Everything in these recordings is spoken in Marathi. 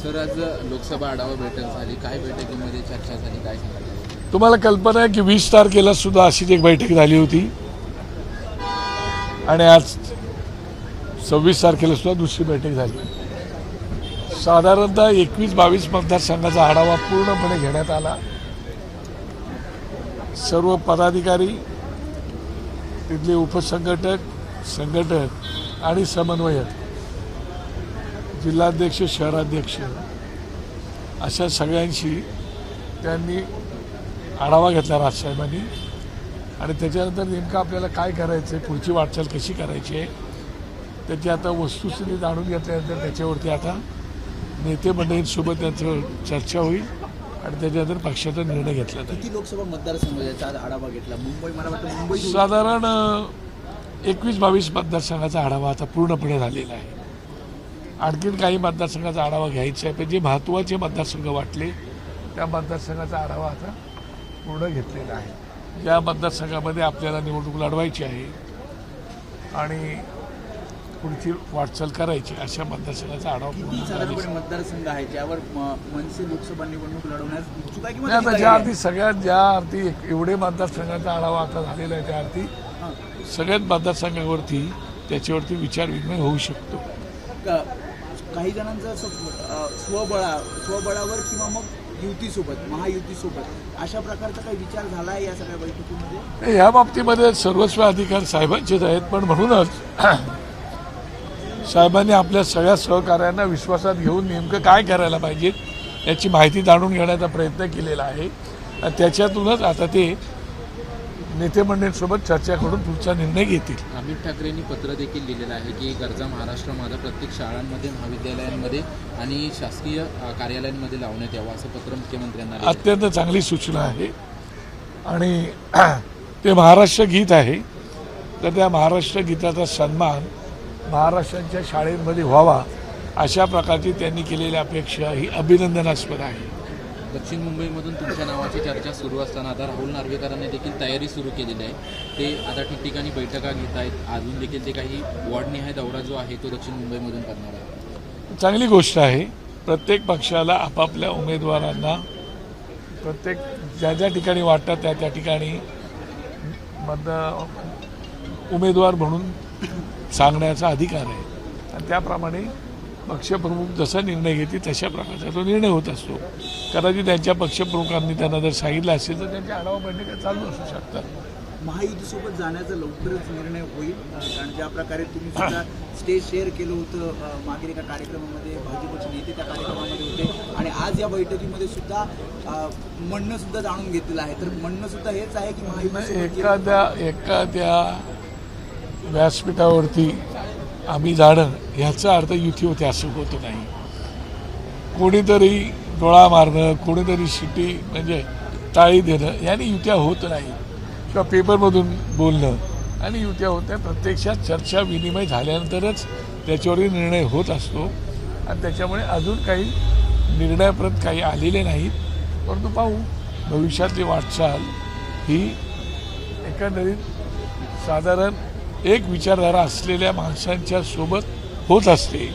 सर, आज लोकसभा आढावा बैठक झाली, काय बैठकीमध्ये चर्चा झाली, काय सांगाल? तुम्हाला कल्पना आहे की 20 तारखेला सुद्धा अशीच एक बैठक झाली होती आणि आज 26 तारखेला सुद्धा दुसरी बैठक झाली। साधारणतः 21-22 मतदारसंघाचा आढावा पूर्णपणे घेण्यात आला। सर्व पदाधिकारी, तिथले उपसंघटक, संघटक आणि समन्वयक, जिल्हाध्यक्ष, शहराध्यक्ष अशा सगळ्यांशी त्यांनी आढावा घेतला राजसाहेबांनी आणि त्याच्यानंतर नेमकं आपल्याला काय करायचं आहे, पुढची वाटचाल कशी करायची आहे त्याची आता वस्तुस्थिती जाणून घेतल्यानंतर त्याच्यावरती आता नेते मंडळींसोबत त्यांचं चर्चा होईल आणि त्याच्यानंतर पक्षाचा निर्णय घेतला जाईल। किती लोकसभा मतदारसंघाचा आढावा घेतला? मुंबई, मला वाटतं मुंबई साधारण 21-22 मतदारसंघाचा आढावा आता पूर्णपणे झालेला आहे। आणखीन काही मतदारसंघाचा आढावा घ्यायचा आहे, पण जे महत्त्वाचे मतदारसंघ वाटले त्या मतदारसंघाचा आढावा आता पूर्ण घेतलेला आहे। ज्या मतदारसंघामध्ये आपल्याला निवडणूक लढवायची आहे आणि पुढची वाटचाल करायची अशा मतदारसंघाचा आढावा पूर्ण साधारणपणे मतदारसंघ आहे ज्यावर मनसे लोकसभा निवडणूक लढवण्यास इच्छुक आहे की आता ज्या अर्थी ज्या अर्थी एवढे मतदारसंघाचा आढावा आता झालेला आहे त्या अर्थी सगळ्याच मतदारसंघावरती त्याच्यावरती विचारविनिमय होऊ शकतो। काही जणांचं असं स्वबळावर किंवा मग युतीसोबत, महायुतीसोबत अशा प्रकारचा काही विचार झाला आहे या सगळ्या बैठकीमध्ये? या बाबतीमध्ये सर्वस्व अधिकार साहेबांचेच आहेत, पण म्हणूनच साहेबांनी आपल्या सगळ्या सहकार्यांना विश्वासात घेऊन नेमकं काय करायला पाहिजे याची माहिती जाणून घेण्याचा प्रयत्न केलेला आहे आणि त्याच्यातूनच आता ते नेते मंडळींसोबत चर्चा करून पुढचा निर्णय घेतील। अमित ठाकरेंनी पत्र देखील लिहिलेलं आहे की गरजा महाराष्ट्र माझा प्रत्येक शाळांमध्ये, महाविद्यालयांमध्ये आणि शासकीय कार्यालयांमध्ये लावण्यात यावं असं पत्र मुख्यमंत्र्यांना। अत्यंत चांगली सूचना आहे आणि ते महाराष्ट्र गीत आहे, तर त्या महाराष्ट्र गीताचा सन्मान महाराष्ट्राच्या शाळेमध्ये व्हावा अशा प्रकारची त्यांनी केलेली अपेक्षा ही अभिनंदनास्पद आहे। दक्षिण मुंबईमधून तुमच्या नावाची चर्चा सुरू असताना आता राहुल नार्वेकरांनी देखील तयारी सुरू केलेली आहे। ते आता ठिकठिकाणी बैठका घेत आहेत, अजून देखील ते काही वॉर्डनिहाय दौरा जो आहे तो दक्षिण मुंबईमधून करणार आहे। चांगली गोष्ट आहे। प्रत्येक पक्षाला आपापल्या उमेदवारांना प्रत्येक ज्या ज्या ठिकाणी वाटतात त्या त्या ठिकाणी उमेदवार म्हणून सांगण्याचा अधिकार आहे आणि त्याप्रमाणे पक्षप्रमुख जसा निर्णय घेतील तशा प्रकारचा तो निर्णय होत असतो। कदाचित त्यांच्या पक्षप्रमुखांनी त्यांना जर सांगितलं असेल तर त्यांच्या आढावा बैठका चालू असू शकतात। महायुतीसोबत जाण्याचा लवकरच निर्णय होईल, कारण ज्या प्रकारे तुम्ही सुद्धा स्टेज शेअर केलं होतं मागील एका कार्यक्रमामध्ये, भाजपचे नेते त्या कार्यक्रमामध्ये होते आणि आज या बैठकीमध्ये सुद्धा म्हणणं सुद्धा जाणून घेतलेलं आहे, तर म्हणणं सुद्धा हेच आहे की महायुती एखाद्या व्यासपीठावरती आम्ही जाणं याचा अर्थ युती होते असं होत नाही। कोणीतरी डोळा मारणं, कोणीतरी शिटी म्हणजे टाळी देणं याने युत्या होत नाही, किंवा पेपरमधून बोलणं आणि युत्या होत्या। प्रत्यक्षात चर्चा विनिमय झाल्यानंतरच त्याच्यावरही निर्णय होत असतो आणि त्याच्यामुळे अजून काही निर्णयप्रत काही आलेले नाहीत, परंतु पाहू भविष्यातली वाटचाल ही एकंदरीत साधारण एक विचारधारा असलेल्या माणसांच्या सोबत होत असते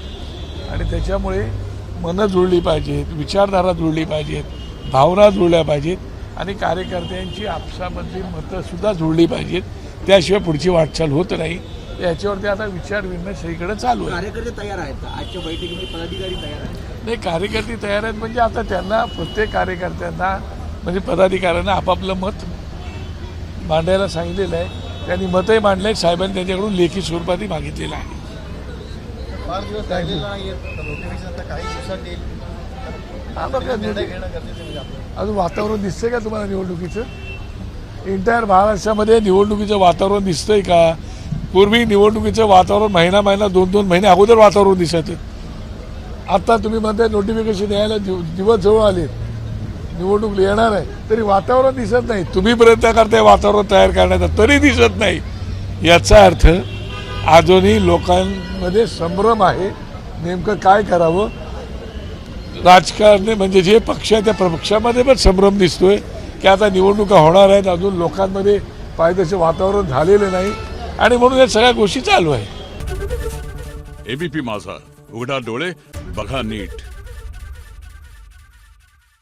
आणि त्याच्यामुळे मनं जुळली पाहिजेत, विचारधारा जुळली पाहिजेत, भावना जुळल्या पाहिजेत आणि कार्यकर्त्यांची आपसामधली मतंसुद्धा जुळली पाहिजेत, त्याशिवाय पुढची वाटचाल होत नाही। याच्यावरती आता विचारविनिमय सगळीकडे चालू आहे। कार्यकर्ते तयार आहेत आजच्या बैठकीमध्ये, पदाधिकारी तयार आहेत? नाही, कार्यकर्ते तयार आहेत म्हणजे आता त्यांना प्रत्येक कार्यकर्त्यांना म्हणजे पदाधिकाऱ्यांना आपापलं मत मांडायला सांगितलेलं आहे। त्यांनी मतही मांडले, साहेबांनी त्यांच्याकडून लेखी स्वरूपातही मागितलेलं आहे। अजून वातावरण दिसतंय का तुम्हाला निवडणुकीचं? एंटायर महाराष्ट्रामध्ये निवडणुकीचं वातावरण दिसतंय का? पूर्वी निवडणुकीचं वातावरण महिना 2-2 महिने अगोदर वातावरण दिसायचं। आता तुम्ही म्हणताय नोटिफिकेशन यायला दिवस जवळ आले, निवडणूक येणार आहे, तरी वातावरण दिसत नाही। तुम्ही प्रयत्न करताय वातावरण तयार करण्याचा, तरी दिसत नाही। याचा अर्थ अजूनही लोकांमध्ये संभ्रम आहे, नेमकं काय करावं। राजकारण म्हणजे जे पक्ष आहे त्या पक्षामध्ये पण संभ्रम दिसतोय की आता निवडणुका होणार आहेत, अजून लोकांमध्ये पायदर्शी वातावरण झालेलं नाही आणि म्हणून या सगळ्या गोष्टी चालू आहे। एबीपी माझा, उघडा डोळे बघा नीट।